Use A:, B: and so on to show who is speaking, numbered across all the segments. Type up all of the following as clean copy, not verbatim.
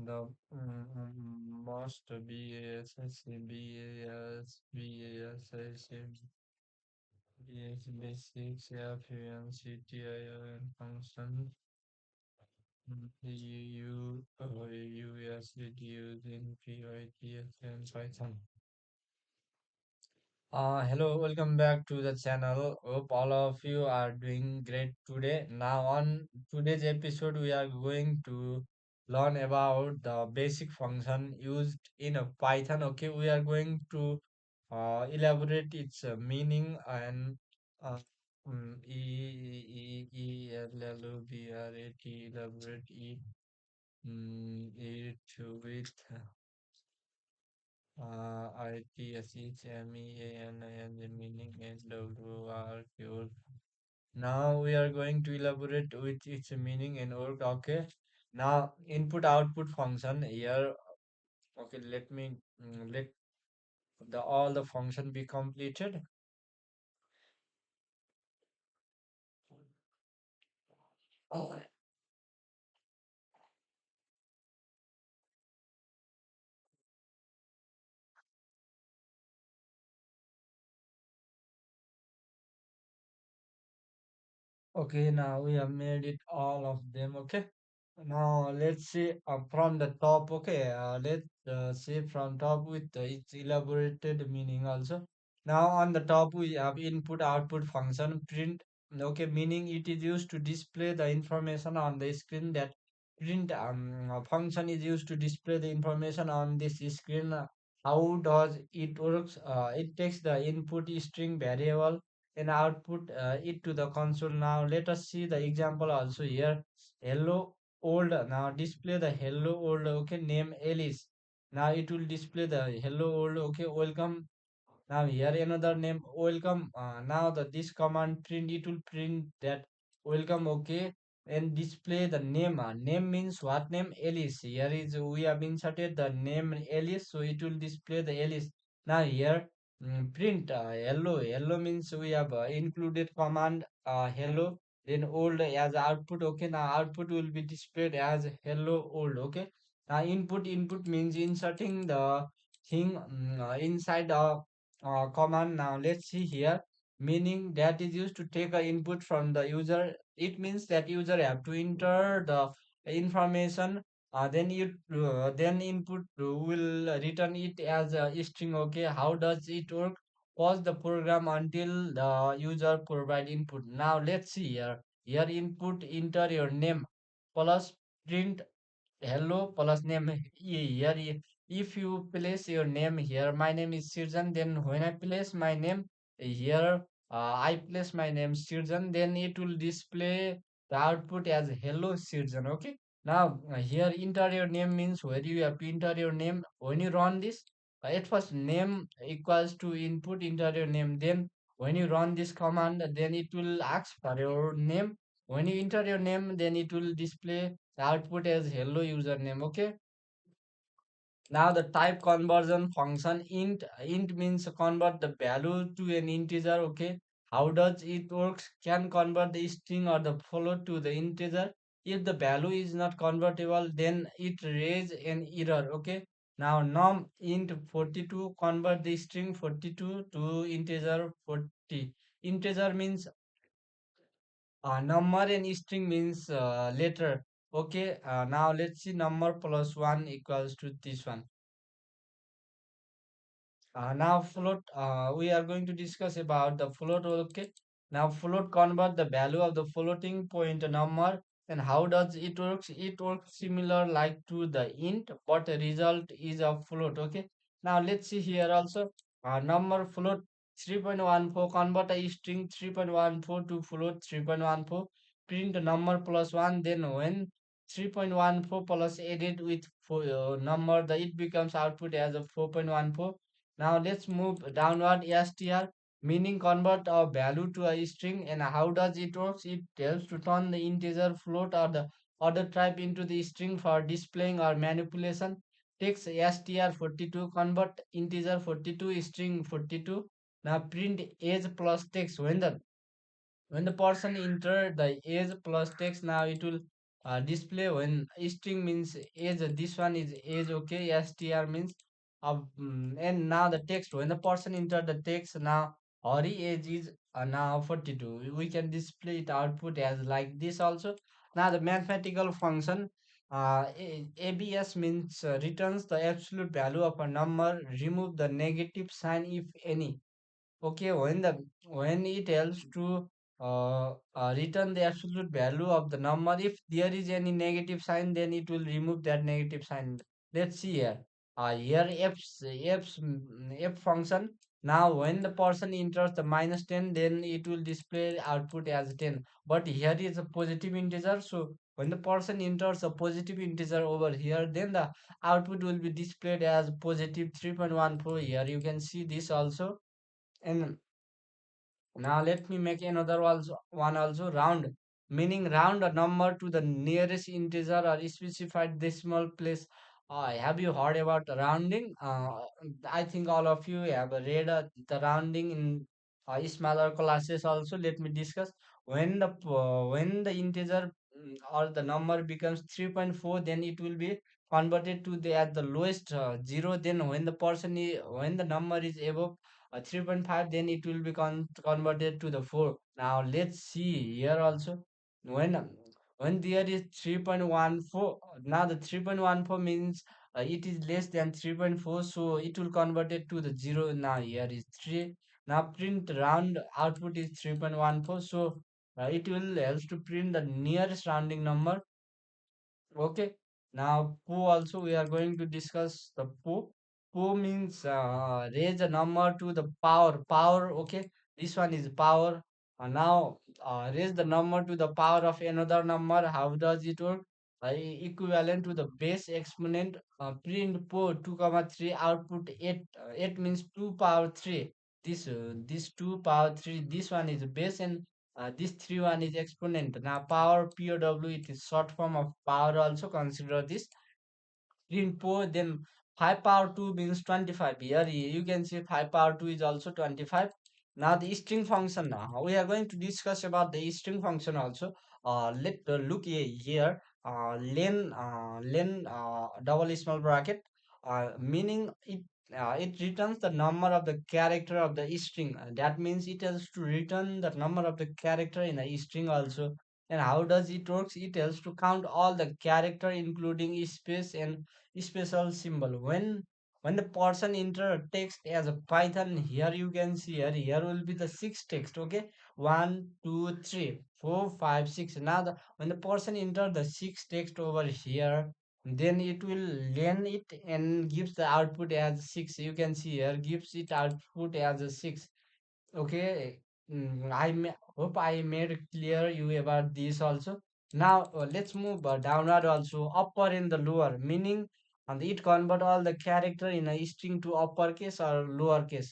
A: The must basics function used in PYTS and Python. Hello, welcome back to the channel. Hope all of you are doing great today. Now, on today's episode, we are going to learn about the basic function used in a Python. Okay, we are going to elaborate its meaning and uh, elaborate it with ITSHMEAN the meaning SWR. Now we are going to elaborate with its meaning and work. Okay. Now input output function here. Okay, let the all the function be completed. Okay, now we have made it all of them. Okay. Now let's see from the top. Okay, let's see from top with its elaborated meaning also. Now on the top we have input output function print. Okay, meaning it is used to display the information on the screen. That print function is used to display the information on this screen. How does it works? It takes the input string variable and output it to the console. Now let us see the example also here. Hello old. Now display the hello old. Okay, name Alice. Now it will display the hello old. Okay, welcome. Now here another name welcome. Now the this command print, it will print that welcome. Okay, and display the name. Name means what name? Alice. Here is we have inserted the name Alice, so it will display the Alice. Now here print hello. Hello means we have included command hello. Then old as output. Okay, now output will be displayed as hello old. Okay, now input means inserting the thing inside command. Now let's see here, meaning that is used to take a input from the user. It means that user have to enter the information, then input will return it as a string. Okay, how does it work? Pause the program until the user provide input. Now let's see here input, enter your name plus print hello plus name. Here if you place your name here, my name is Sirjan, then when I place my name here, I place my name Sirjan, then it will display the output as hello Sirjan. Okay, now here enter your name means where you have to enter your name. When you run this, at first name equals to input, enter your name, then when you run this command, then it will ask for your name. When you enter your name, then it will display the output as hello username. Okay, now the type conversion function int means convert the value to an integer. Okay, how does it works? Can convert the string or the float to the integer. If the value is not convertible, then it raise an error. Okay, now num int 42 convert the string 42 to integer 40. Integer means number and string means letter. Okay, now let's see number plus 1 equals to this one. Now float, we are going to discuss about the float. Okay, now float convert the value of the floating point number. And how does it works? It works similar like to the int, but the result is a float. Okay, now let's see here also. Number float 3.14 convert a string 3.14 to float 3.14. Print number plus 1. Then when 3.14 plus added with number, the it becomes output as a 4.14. Now let's move downward. str meaning convert a value to a string. And how does it works? It helps to turn the integer, float, or the other type into the string for displaying or manipulation. Text str42 convert integer 42 string 42. Now print age plus text. When the person enter the age plus text, now it will display when string means age. This one is age, okay. Str means and now the text, when the person enter the text, now Hori age is now 42, we can display it output as like this also. Now the mathematical function abs means returns the absolute value of a number, remove the negative sign if any. Okay, when it helps to return the absolute value of the number, if there is any negative sign, then it will remove that negative sign. Let's see here. Here f function. Now, when the person enters the -10, then it will display output as 10. But here is a positive integer, so when the person enters a positive integer over here, then the output will be displayed as positive 3.14. Here you can see this also. And now let me make another one also, round, meaning round a number to the nearest integer or specified decimal place. Have you heard about rounding? I think all of you have read the rounding in smaller classes also. Let me discuss. When the integer or the number becomes 3.4, then it will be converted to the at the lowest zero. Then when the number is above 3.5, then it will be converted to the 4. Now let's see here also. When when there is 3.14, now the 3.14 means it is less than 3.4, so it will convert it to the 0. Now here is 3. Now print round output is 3.14, so it will help to print the nearest rounding number. Okay. Now, poo also we are going to discuss the poo. Poo means raise a number to the power. Power. Okay. This one is power. Now, raise the number to the power of another number. How does it work? Equivalent to the base exponent. Print poo 2 comma 3, output 8. 8 means 2 power 3. This 2 power 3. This one is base, and this 3 one is exponent. Now power POW, it is short form of power also, consider this. In 4, then 5 power 2 means 25. Here you can see 5 power 2 is also 25. Now the string function, now we are going to discuss about the string function also. Let look here, len double small bracket, meaning it returns the number of the character of the string. That means it has to return the number of the character in a string also. And how does it works? It helps to count all the character, including space and special symbol. When the person enter a text as a Python, here you can see, here will be the six text. Okay, 1 2 3 4 5 6. Now when the person enter the six text over here, then it will learn it and gives the output as 6. You can see here, gives it output as a 6. Okay, hope I made clear you about this also. Now let's move downward also, upper and the lower, meaning and it convert all the character in a string to uppercase or lowercase.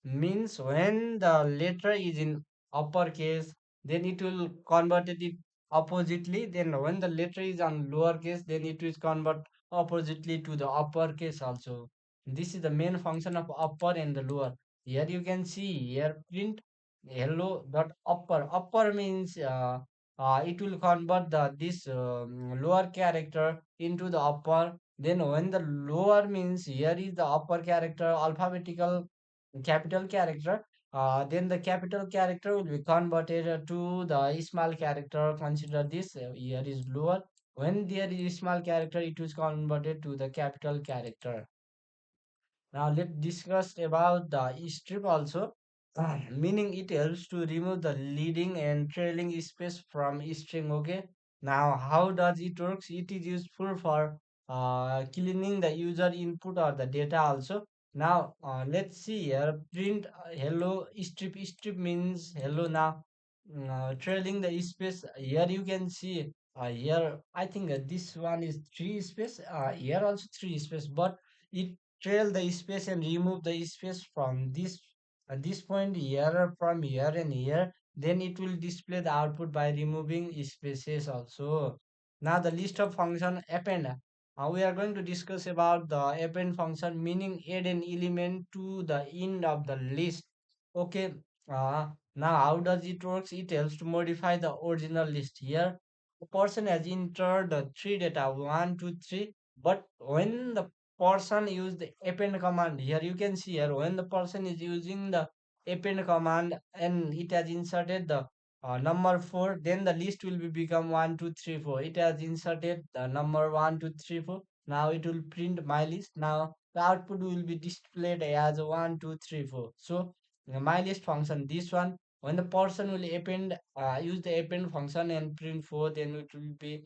A: Means when the letter is in uppercase, then it will convert it oppositely. Then when the letter is on lowercase, then it will convert oppositely to the uppercase also. This is the main function of upper and the lower. Here you can see here print hello dot upper. Upper means it will convert the this lower character into the upper. Then when the lower means here is the upper character, alphabetical capital character. Then the capital character will be converted to the small character. Consider this, here is lower. When there is small character, it is converted to the capital character. Now let's discuss about the strip also. Meaning it helps to remove the leading and trailing space from string. Okay. Now how does it works? It is useful for cleaning the user input or the data also. Now let's see here. Print hello strip. Strip means hello. Now trailing the space. Here you can see. Here I think this one is three space. Here also three space, but it trail the space and remove the space from this at this point here, from here and here. Then it will display the output by removing spaces also. Now the list of function append. We are going to discuss about the append function, meaning add an element to the end of the list. Okay. Now how does it works? It helps to modify the original list. Here the person has entered the three data 1 2 3, but when the person use the append command, here you can see here when the person is using the append command and it has inserted the number 4, then the list will be become 1 2 3 4. It has inserted the number 1 2 3 4. Now it will print my list. Now the output will be displayed as 1 2 3 4. So my list function, this one, when the person will append use the append function and print 4, then it will be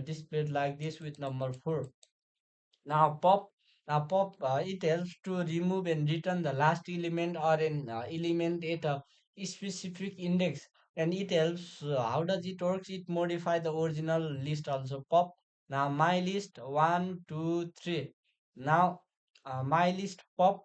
A: displayed like this with number 4. Now pop it helps to remove and return the last element or an element at a specific index, and it helps how does it works, it modify the original list also. Pop now my list 1 2 3. Now my list pop.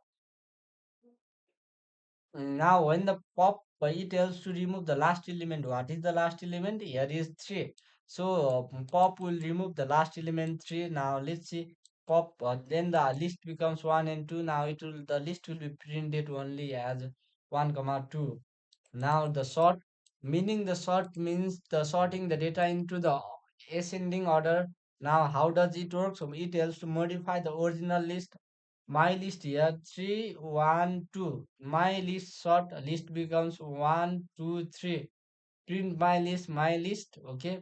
A: Now, when the pop it tells to remove the last element. What is the last element? Here is 3. So, pop will remove the last element 3. Now, let's see. Pop, then the list becomes 1 and 2. Now, the list will be printed only as 1 comma 2. Now, the sort, meaning the sort means the sorting the data into the ascending order. Now, how does it work? So, it helps to modify the original list. My list here 3 1 2. My list sort list becomes 1 2 3. Print my list. Okay.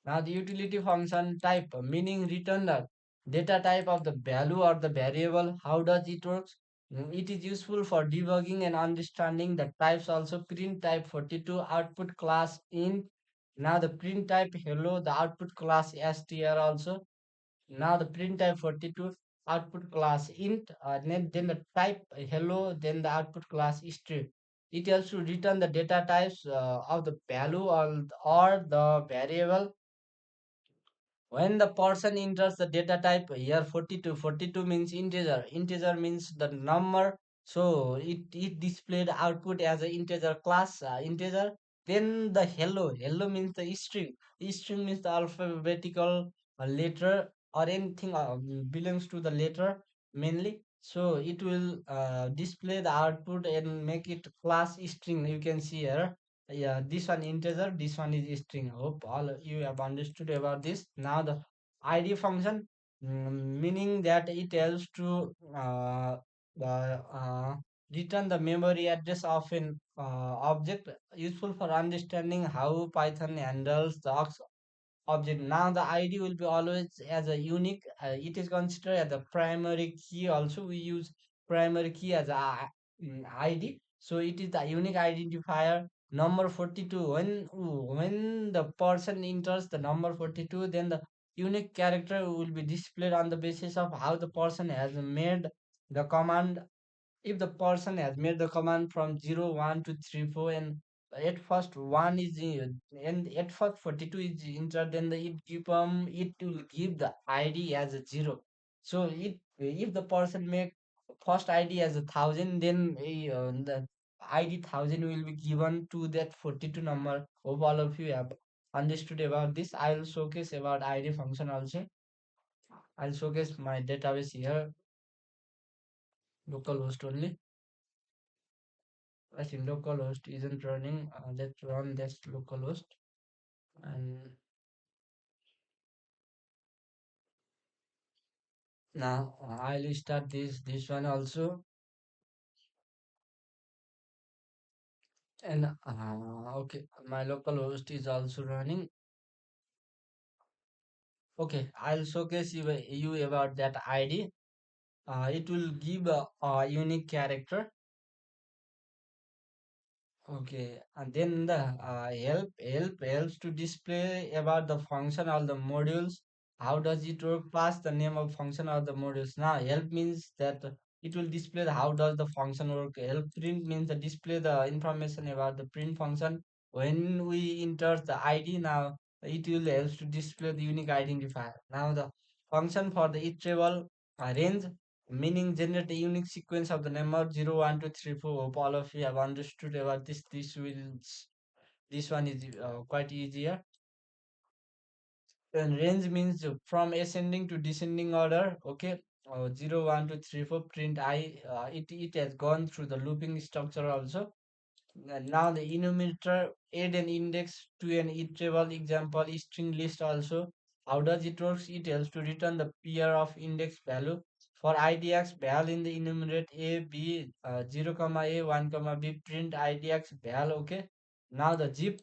A: Now the utility function type, meaning return the data type of the value or the variable. How does it works? It is useful for debugging and understanding the types. Also print type 42, output class int. Now the print type hello, the output class str also. Now the print type 42, output class int, then the type hello, then the output class string. It also return the data types of the value or the variable. When the person enters the data type here 42, 42 means integer. Integer means the number. So it displayed output as an integer class, integer. Then the hello. Hello means the string. String means the alphabetical letter or anything belongs to the letter mainly. So it will display the output and make it class string. You can see here, yeah, this one integer, this one is string. Hope all you have understood about this. Now the id function, meaning that it helps to return the memory address of an object, useful for understanding how python handles the object. Now the id will be always as a unique, it is considered as the primary key. Also we use primary key as a id, so it is the unique identifier. Number 42, when the person enters the number 42, then the unique character will be displayed on the basis of how the person has made the command. If the person has made the command from 0 1 2 3 4, and at first 1 is and at first 42 is entered, then it will give the id as a 0. So if the person make first id as 1,000, then the id 1,000 will be given to that 42 number. Hope all of you have understood about this. I'll showcase about id function also. I'll showcase my database here, localhost only. I think localhost isn't running. Let's run this localhost, and now I'll start this one also. And okay, my localhost is also running. Okay, I'll showcase you about that ID. It will give a unique character. Okay, and then the help helps to display about the function or the modules. How does it work? Pass the name of function or the modules. Now help means that it will display the how does the function work. Help print means the display the information about the print function. When we enter the ID, now it will helps to display the unique identifier. Now the function for the iterable range, meaning generate a unique sequence of the number 0 1 2 3 4. Hope all of you have understood about this. This one is quite easier. And range means from ascending to descending order. Okay, 0 1 2 3 4 print I, it has gone through the looping structure also. Now the enumerator add an index to an iterable example string list also. How does it work? It helps to return the pair of index value for idx val in the enumerate a b 0 comma a 1 comma b print idx val. Okay. Now the zip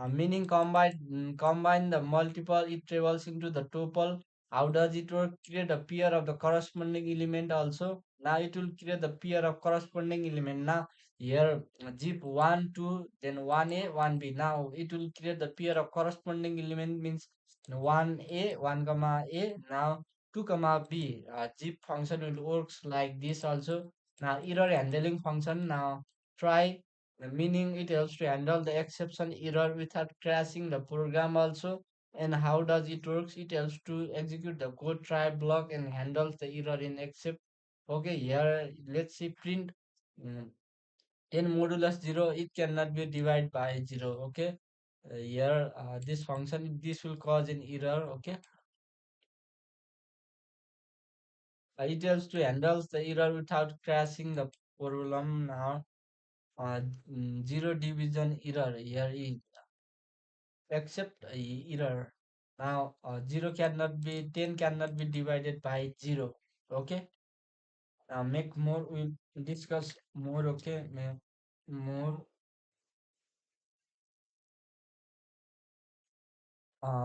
A: meaning combine the multiple iterables into the tuple. How does it work? Create a pair of the corresponding element also. Now it will create the pair of corresponding element. Now here zip 1 2 then 1a 1b. Now it will create the pair of corresponding element means 1a 1 comma a. Now 2 comma b. Zip function will works like this also. Now error handling function. Now try meaning it helps to handle the exception error without crashing the program also. And how does it works? It helps to execute the code try block and handles the error in except. Okay, here let's see print. mm, 10 modulus 0 it cannot be divided by 0. Okay, here this function this will cause an error. Okay, it helps to handle the error without crashing the problem. Now 0 division error here is except error. Now 0 cannot be 10 cannot be divided by 0. Okay, make more, we'll discuss more. Okay, make more.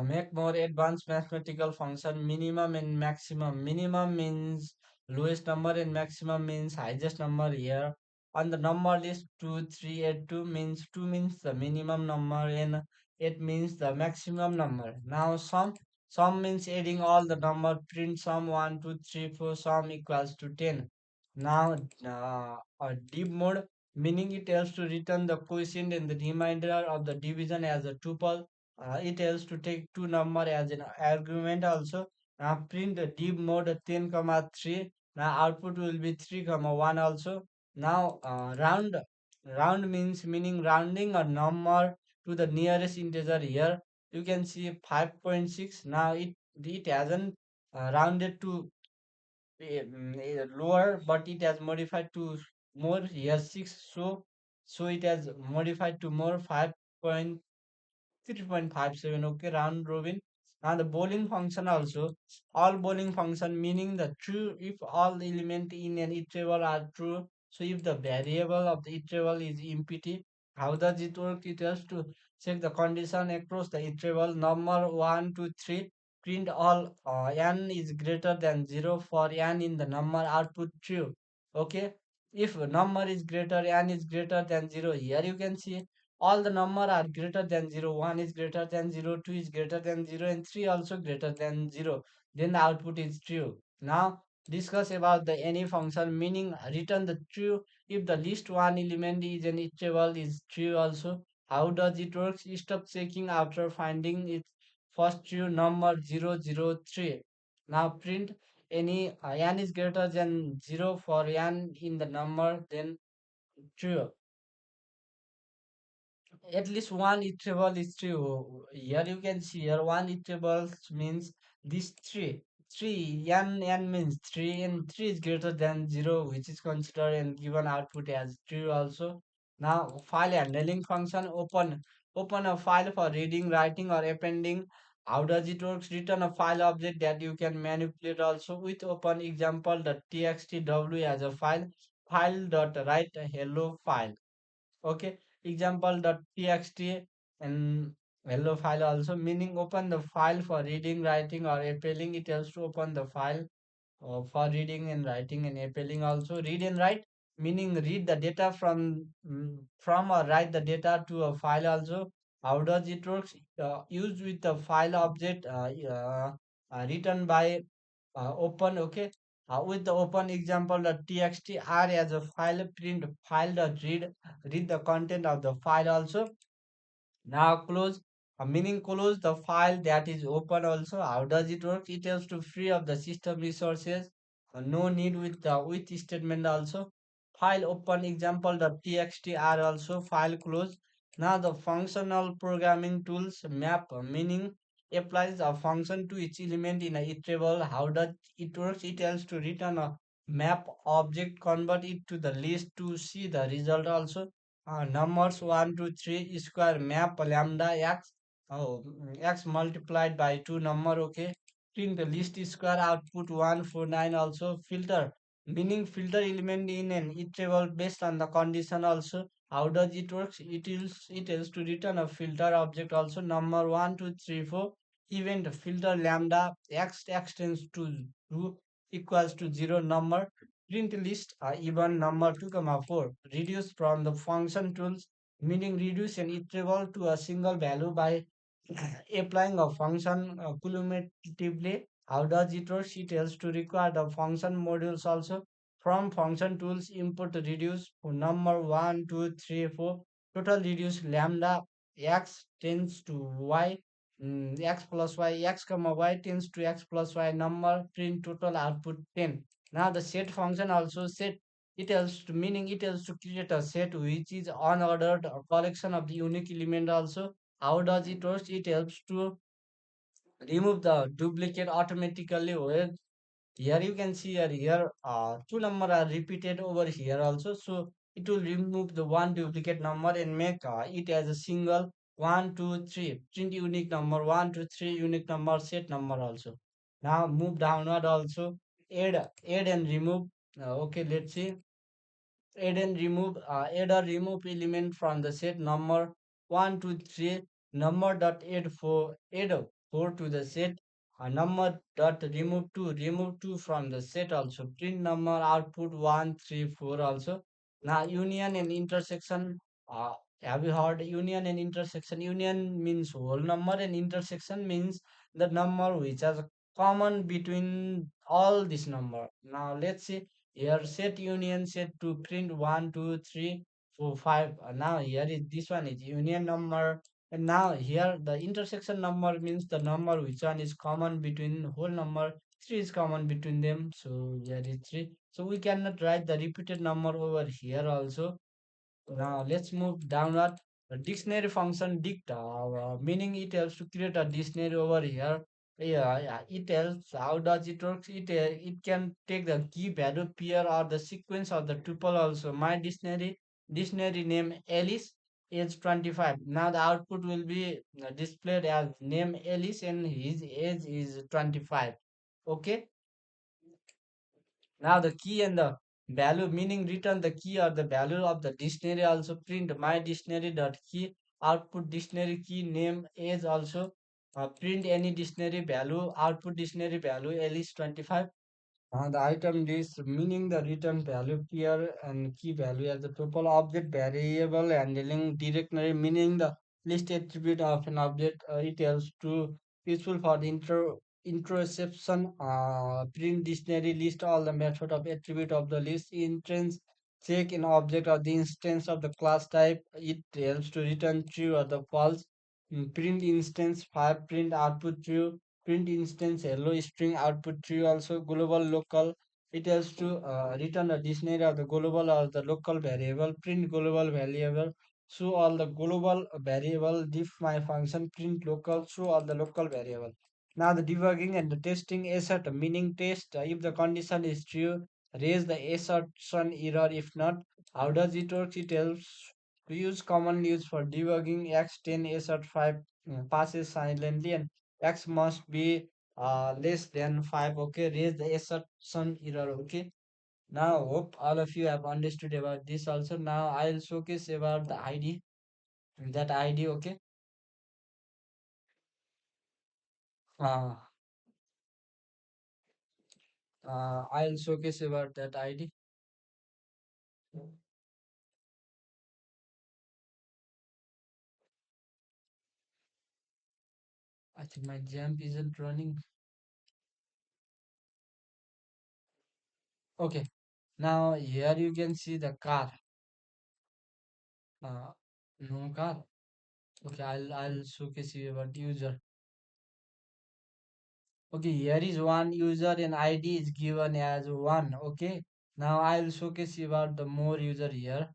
A: Make more advanced mathematical function minimum and maximum. Minimum means lowest number and maximum means highest number. Here on the number list 2 3 8 2 means 2 means the minimum number and 8 means the maximum number. Now sum means adding all the number. Print sum 1 2 3 4 sum equals to 10. Now deep mode meaning it helps to return the quotient and the remainder of the division as a tuple. It helps to take two number as an argument also. Now print the deep mode 10 comma 3. Now output will be 3 comma 1 also. Now round means meaning rounding a number to the nearest integer. Here you can see 5.6. Now it hasn't rounded to lower, but it has modified to more. Here 6, so it has modified to more 5.3.57. Okay, round robin. Now the bowling function also. All bowling function meaning the true if all the element in an iterable are true. So if the variable of the iterable is empty, how does it work? It has to check the condition across the iterable number 1 to 3. Print all n is greater than 0 for n in the number output true. Okay. If number is greater, n is greater than 0, here you can see all the number are greater than 0. 1 is greater than 0, 2 is greater than 0, and 3 also greater than 0. Then the output is true. Now discuss about the any function meaning return the true if the least one element is an iterable is true also. How does it work? Stop checking after finding its first true number 003. Now print any n is greater than 0 for n in the number then true. At least one iterable is true. Here you can see here one iterable means this three n means three and three is greater than zero, which is considered and given output as true also. Now file handling function open a file for reading, writing or appending. How does it work? Return a file object that you can manipulate also with open example.txtw as a file.write a hello file. Okay, example.txt and hello file also meaning open the file for reading, writing or appending. It helps to open the file for reading and writing and appending also. Read and write meaning read the data from or write the data to a file also. How does it works? Used with the file object written by open. Okay, with the open example.txt r as a file. Print file.read the content of the file also. Now close meaning close the file that is open also. How does it work? It helps to free up the system resources. No need with the with statement also. File open example.txt are also file close. Now the functional programming tools map meaning applies a function to each element in a iterable. How does it works? It helps to return a map object, convert it to the list to see the result also. numbers 1 to 3 square map lambda x, x multiplied by 2 number, okay. Print the list square output 149 also. Filter, meaning filter element in an iterable based on the condition also. How does it works? It is to return a filter object also. Number 1 2 3 4 event filter lambda x extends to 2 equals to 0 number. Print list even number 2 comma 4. Reduce from the function tools, meaning reduce an iterable to a single value by applying a function cumulatively. How does it work? It tells to require the function modules also. From function tools, input reduce for number 1 2 3 4. Total reduce lambda x tends to y, x plus y, x comma y tends to x plus y number. Print total output 10. Now the set function also set, it helps to, meaning it helps to create a set which is unordered collection of the unique element also. How does it work? It helps to remove the duplicate automatically. Where here you can see here two number are repeated over here also, so it will remove the one duplicate number and make it as a single 1 2 3. Print unique number 1 2 3 unique number set number also. Now move downward also. Add and remove. Okay, let's see. Add or remove element from the set number 1 2 3. Number dot add 4 to the set. Number dot remove 2 from the set also. Print number output 1 3 4 also. Now union and intersection, have you heard union and intersection? Union means whole number and intersection means the number which has a common between all this number. Now let's see. Here set union set to print 1 2 3 4 5. Now here is this one is union number, and now here the intersection number means the number which one is common between whole number. 3 is common between them, so here is 3. So we cannot write the repeated number over here also. Now let's move downward. The dictionary function dict, meaning it helps to create a dictionary over here. Yeah, it helps. How does it work? It can take the key value pair or the sequence of the tuple also. My dictionary name Alice, age 25. Now the output will be displayed as name Alice and his age is 25. Okay. Now the key and the value, meaning return the key or the value of the dictionary also. Print my dictionary dot key output dictionary key name age also. Print any dictionary value output dictionary value Alice 25. The item list, meaning the return value pair and key value as the tuple object variable handling directory, meaning the list attribute of an object. It helps to useful for the introspection. Print dictionary list all the method of attribute of the list. Instance check in object of the instance of the class type. It helps to return true or the false. Print instance 5 print output true. Print instance hello string output true also. Global local, it has to return a dictionary of the global or the local variable. Print global variable, show all the global variable. Diff my function print local, show all the local variable. Now the debugging and the testing assert, meaning test if the condition is true, raise the assertion error. If not, how does it work? It helps to use commonly used for debugging. X10 assert 5 passes silently and x must be less than 5. Okay, raise the assertion error. Okay, now hope all of you have understood about this also. Now I'll showcase about the id, that id. Okay, uh, I'll showcase about that id. I think my jump isn't running. Okay, now here you can see the car. uh, no car. Okay, I'll showcase you about user. Okay, here is one user and ID is given as 1. Okay, now I'll showcase you about the more user here.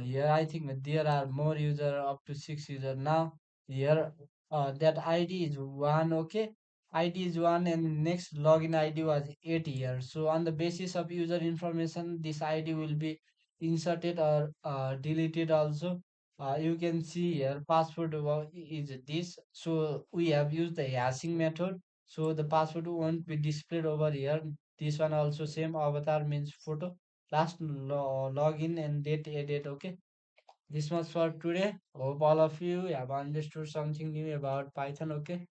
A: Here I think there are more user up to 6 user. Now here that ID is 1. Okay, ID is 1 and next login ID was 8 here. So on the basis of user information, this ID will be inserted or deleted also. You can see here password is this. So we have used the hashing method. So the password won't be displayed over here. This one also same, avatar means photo. Last login and date edit. Okay. This much for today. Hope all of you have understood something new about Python. Okay.